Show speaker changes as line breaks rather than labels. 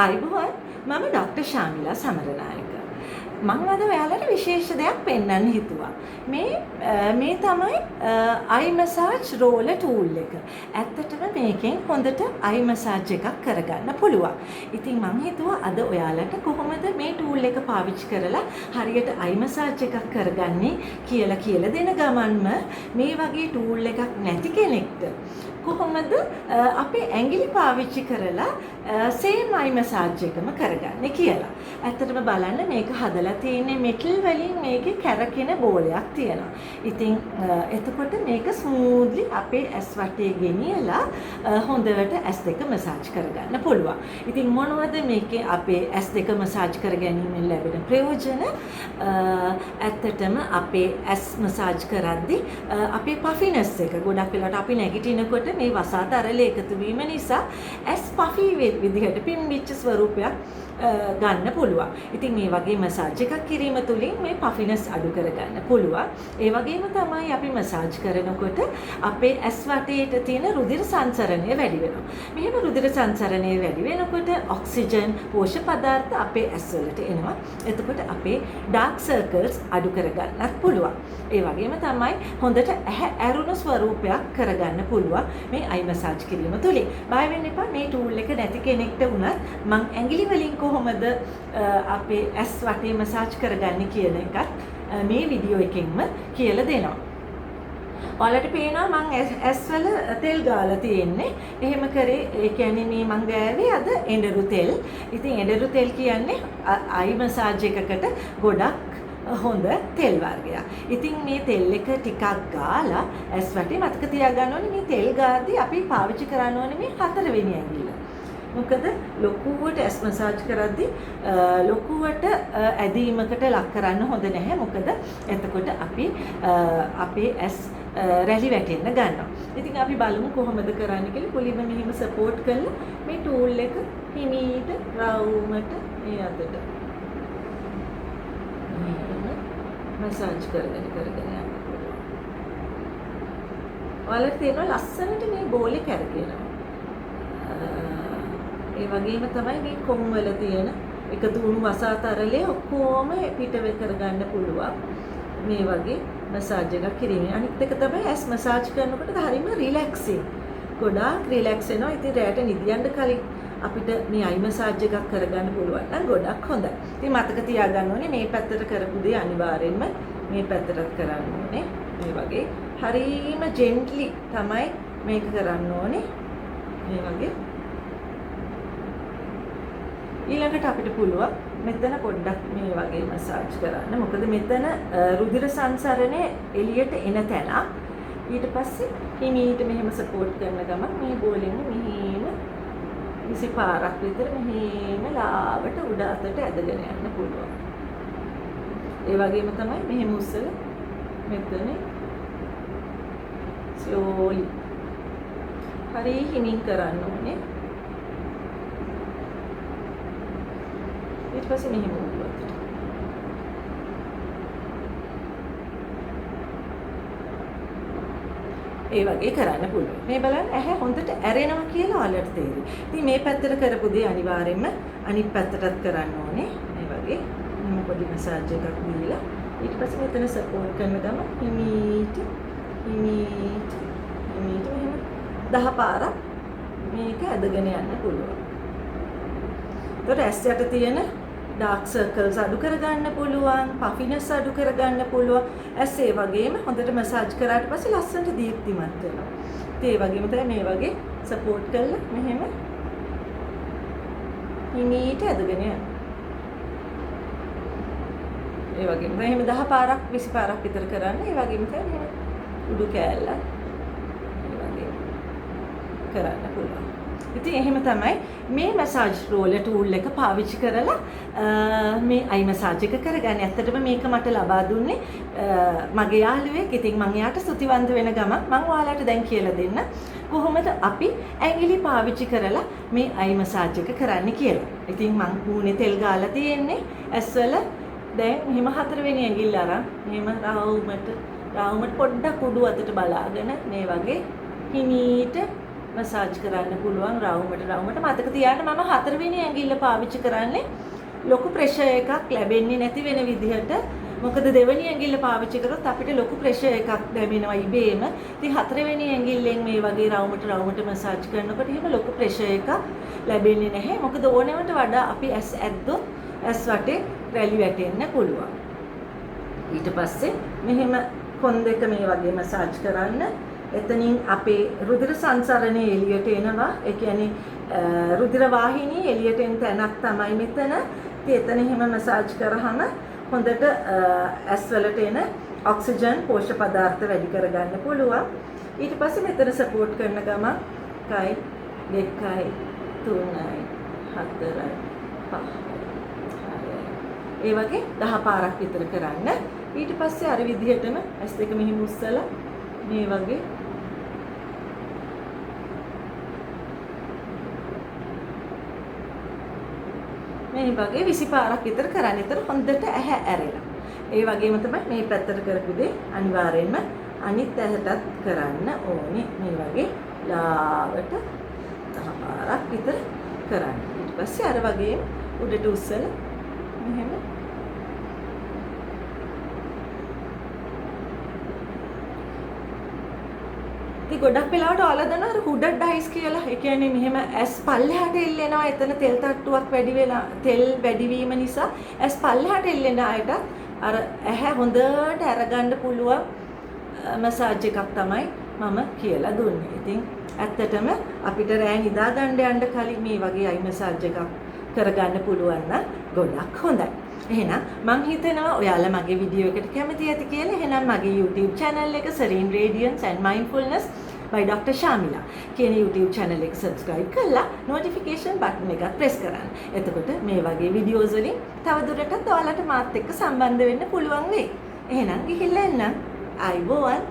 ආයුබෝවන් මම ඩොක්ටර් ශාමිලා සමරනායක. මම අද ඔයාලට විශේෂ දෙයක් පෙන්වන්න හිතුවා. මේ තමයි අයි මසාජ් රෝලර් ටූල් එක. ඇත්තටම මේකෙන් හොඳට අයි මසාජ් එකක් කරගන්න පුළුවන්. ඉතින් මම හිතුවා අද ඔයාලට කොහොමද මේ ටූල් එක පාවිච්චි කරලා හරියට අයි මසාජ් එකක් කරගන්නේ කියලා දෙන ගමන්ම මේ වගේ ටූල් එකක් නැති කෙනෙක්ට කොහොමද අපේ ඇඟිලි පාවිච්චි කරලා සේම් අයි මසාජ් එකම කරගන්නේ කියලා. ඇත්තටම බලන්න මේක හදලා තියෙන්නේ මෙටල් වලින් මේකේ කැරකෙන බෝලයක් තියෙනවා. ඉතින් එතකොට මේක ස්මූත්ලි අපේ ඇස් වටේ ගෙනියලා හොඳට ඇස් දෙක මසාජ් කරගන්න පුළුවන්. ඉතින් මොනවද මේකේ අපේ ඇස් දෙක මසාජ් කර ගැනීමෙන් ලැබෙන ප්‍රයෝජන? ඇත්තටම අපේ ඇස් මසාජ් කරද්දී අපේ පෆිනස් එක ගොඩක් වෙලාවට අපි නැගිටිනකොට මේ වසා තරල එකතු වීම නිසා ඇස් පෆි විදිහට පිම්බිච්ච ස්වරූපයක් ගන්න පුළුවන්. ඉතින් මේ වගේ මසාජ් එකක් කිරීම තුළින් මේ පෆිනස් අඩු කරගන්න පුළුවන්. ඒ වගේම තමයි අපි මසාජ් කරනකොට අපේ ඇස් වටේට තියෙන රුධිර සංසරණය වැඩි වෙනවා. මෙහෙම රුධිර සංසරණය වැඩි වෙනකොට ඔක්සිජන් පෝෂක පදාර්ථ අපේ ඇස් වලට එනවා. එතකොට අපේ ඩාර්ක් සර්කල්ස් අඩු කරගන්නත් පුළුවන්. ඒ වගේම තමයි හොඳට ඇහැ ඇරුණු ස්වරූපයක් කරගන්න පුළුවන් මේ අයි මසාජ් කිරීම තුළින්. බය වෙන්න එපා, මේ ටූල් එක නැති කෙනෙක්ට වුණත් මං ඇඟිලි වලින් කොහොමද අපේ ඇස් වටේ මසාජ් කරගන්නේ කියන එකත් මේ වීඩියෝ එකෙන්ම කියලා දෙනවා. ඔයාලට පේනවා මං ඇස්වල තෙල් ගාලා තියෙන්නේ. එහෙම කරේ ඒ කියන්නේ මේ මං ගෑවේ අද එඬරු තෙල්. ඉතින් එඬරු තෙල් කියන්නේ අයි මසාජ් එකකට ගොඩක් හොඳ තෙල් වර්ගයක්. ඉතින් මේ තෙල් එක ටිකක් ගාලා ඇස් වටේ මතක තියාගන්න ඕනේ මේ තෙල් ගාද්දී අපි පාවිච්චි කරන්න ඕනේ මේ 4 වෙනි ඇඟිල්ල. මොකද ලොකුවට ඇස් මසාජ් කරද්දී ලොකුවට ඇදීමකට ලක් කරන්න හොඳ නැහැ. මොකද එතකොට අපි අපේ ඇස් රැලි වැටෙන්න ගන්නවා. ඉතින් අපි බලමු කොහොමද කරන්න කියලා. කුලිම මෙහිම සපෝට් කරලා මේ ටූල් එක හිමීට රවුමට මේ අතට මසාජ් කරගෙන යන්න පුළුවන්. ඔයාලට තේරෙනවා ලස්සනට මේ බෝලේ කැරකෙනවා. ඒ වගේම තමයි මේ කොම් වල තියෙන එකතු වුණු වසා තරලේ ඔක්කොම පිටව කරගන්න පුළුවන් මේ වගේ මසාජ් එකක් කිරීමෙන්. අනිත් එක තමයි ඇස් මසාජ් කරනකොට හරියම රිලැක්සින්. ගොඩාක් රිලැක්ස් වෙනවා. ඉතින් රැට නිදියන්න කලින් අපිට මේ අයි මසාජ් එකක් කරගන්න පුළුවන් නම් ගොඩක් හොඳයි. ඉතින් මතක තියාගන්න ඕනේ මේ පැත්තට කරපු දේ අනිවාර්යෙන්ම මේ පැත්තටත් කරන්න ඕනේ. මේ වගේ හරියම ජෙන්ට්ලි තමයි මේක කරන්න ඕනේ. මේ වගේ ඊළඟට අපිට පුළුවන් මෙතන පොඩ්ඩක් මේ වගේ මසාජ් කරන්න. මොකද මෙතන රුධිර සංසරණය එළියට එන තැන. ඊට පස්සේ හිමීට මෙහෙම සපෝට් කරන ගමන් මේ බෝලෙන් මෙහෙම 20 පාරක් විතර මෙහෙම ලාවට උඩ අතට ඇදගෙන යන්න පුළුවන්. ඒ වගේම තමයි මෙහෙම උස්සලා මෙතන ස්ලෝලි හරි හිමින් කරන්න ඕනේ. ඊට පස්සේ මෙහෙම උඩට. ඒ වගේ කරන්න පුළුවන්. මේ බලන්න ඇහැ හොඳට ඇරෙනවා කියලා ඔයාලට තේරෙයි. ඉතින් මේ පැත්තට කරපු දේ අනිවාර්යෙන්ම අනිත් පැත්තටත් කරන්න ඕනේ. මේ වගේ මෙන්න පොඩි මසාජ් එකක් දීලා ඊට පස්සේ මෙතන සපෝට් කරන ගම හිමීට මෙහෙම 10 පාරක් මේක ඇදගෙන යන්න පුළුවන්. ඒතර ඇස් යට තියෙන ඩාර්ක් සර්කල්ස් අඩු කරගන්න පුළුවන්, පෆිනස් අඩු කරගන්න පුළුවන්. ඇස් ඒ වගේම හොඳට මසාජ් කරාට පස්සේ ලස්සනට දීප්තිමත් වෙනවා. ඒ වගේම තමයි මේ වගේ සපෝට් කරලා මෙහෙම හිමීට ඇදගෙන යන්න. ඒ වගේම තමයි මෙහෙම 10 පාරක් 20 පාරක් විතර කරන්න. ඒ වගේම තමයි මෙහෙම උඩු කෑල්ල ඒ වගේ කරන්න පුළුවන්. ඉතින් එහෙම තමයි මේ මසාජ් රෝලර් ටූල් එක පාවිච්චි කරලා මේ අයි මසාජ් එක කරගන්නේ. ඇත්තටම මේක මට ලබා දුන්නේ මගේ යාළුවෙක්. ඉතින් මම එයාට ස්තුතිවන්ත වෙන ගමන් මම ඔයාලට දැන් කියලා දෙන්න කොහොමද අපි ඇඟිලි පාවිච්චි කරලා මේ අයි මසාජ් එක කරන්නේ කියලා. ඉතින් මම මූණේ තෙල් ගාලා තියෙන්නේ ඇස්වල. දැන් මෙහෙම 4 වෙනි ඇඟිල්ල අරන් මෙහෙම රවුමට පොඩ්ඩක් උඩු අතට බලාගෙන මේ වගේ හිමීට මසාජ් කරන්න පුළුවන් රවුමට මතක තියාගන්න මම 4 වෙනි ඇඟිල්ල පාවිච්චි කරන්නේ ලොකු ප්‍රෙෂර් එකක් ලැබෙන්නේ නැති වෙන විදිහට. මොකද දෙවෙනි ඇඟිල්ල පාවිච්චි කරොත් අපිට ලොකු ප්‍රෙෂර් එකක් ලැබෙනවා ඉබේම. ඉතින් 4 වෙනි ඇඟිල්ලෙන් මේ වගේ රවුමට මසාජ් කරනකොට එහෙම ලොකු ප්‍රෙෂර් එකක් ලැබෙන්නේ නැහැ. මොකද ඕනෙවට වඩා අපි ඇස් ඇද්දොත් ඇස් වටේ රැලි වැටෙන්න පුළුවන්. ඊට පස්සේ මෙහෙම කොන් දෙක මේ වගේ මසාජ් කරන්න. එතනින් අපේ රුධිර සංසරණය එළියට එනවා. ඒ කියන්නේ රුධිර වාහිනිය එළියට එන තැනක් තමයි මෙතන. ඉතින් එතන එහෙම මසාජ් කරාම හොඳට ඇස් වලට එන ඔක්සිජන් පෝෂක පදාර්ථ වැඩි කරගන්න පුළුවන්. ඊට පස්සේ මෙතන සපෝට් කරන ගමන් 1 2 3 4 5 ඒ වගේ 10 පාරක් විතර කරන්න. ඊට පස්සේ අර විදිහටම ඇස් දෙක මෙහෙම උස්සලා මේ වගේ මේ වගේ 20 පාරක් විතර කරන්න. ඒතර හොඳට ඇහැ ඇරෙලා. ඒ වගේම තමයි මේ පැත්තට කරපු දේ අනිවාර්යෙන්ම අනිත් ඇහැටත් කරන්න ඕනේ. මේ වගේ ලාවට 10 පාරක් විතර කරන්න. ඊට පස්සේ අර වගේම උඩට උස්සලා මෙහෙම ඉතින් ගොඩක් වෙලාවට ඔයාලා දන්නවා අර හුඩඩ් අයිස් කියලා. ඒ කියන්නේ මෙහෙම ඇස් පල්ලෙහාට එල්ලෙනවා. එතන තෙල් තට්ටුවක් වැඩි වෙලා තෙල් වැඩි වීම නිසා ඇස් පල්ලෙහාට එල්ලෙන අයට අර ඇහැ හොඳට අරගන්න පුළුවන් මසාජ් එකක් තමයි මම කියලා දුන්නේ. ඉතින් ඇත්තටම අපිට රෑ නිදා ගන්න යන්න කලින් මේ වගේ අයි මසාජ් එකක් කරගන්න පුළුවන් නම් ගොඩක් හොඳයි. එහෙනම් මං හිතනවා ඔයාලා මගේ වීඩියෝ එකට කැමති ඇති කියලා. එහෙනම් මගේ YouTube channel එක Serene Radiance and Mindfulness by Dr. Shamila කියන YouTube channel එක subscribe කරලා notification button එකත් press කරන්න. එතකොට මේ වගේ videos වලින් තවදුරටත් ඔයාලට මාත් එක්ක සම්බන්ධ වෙන්න පුළුවන් වෙයි. එහෙනම් ගිහිල්ලා එන්න. ආයිබෝවන්.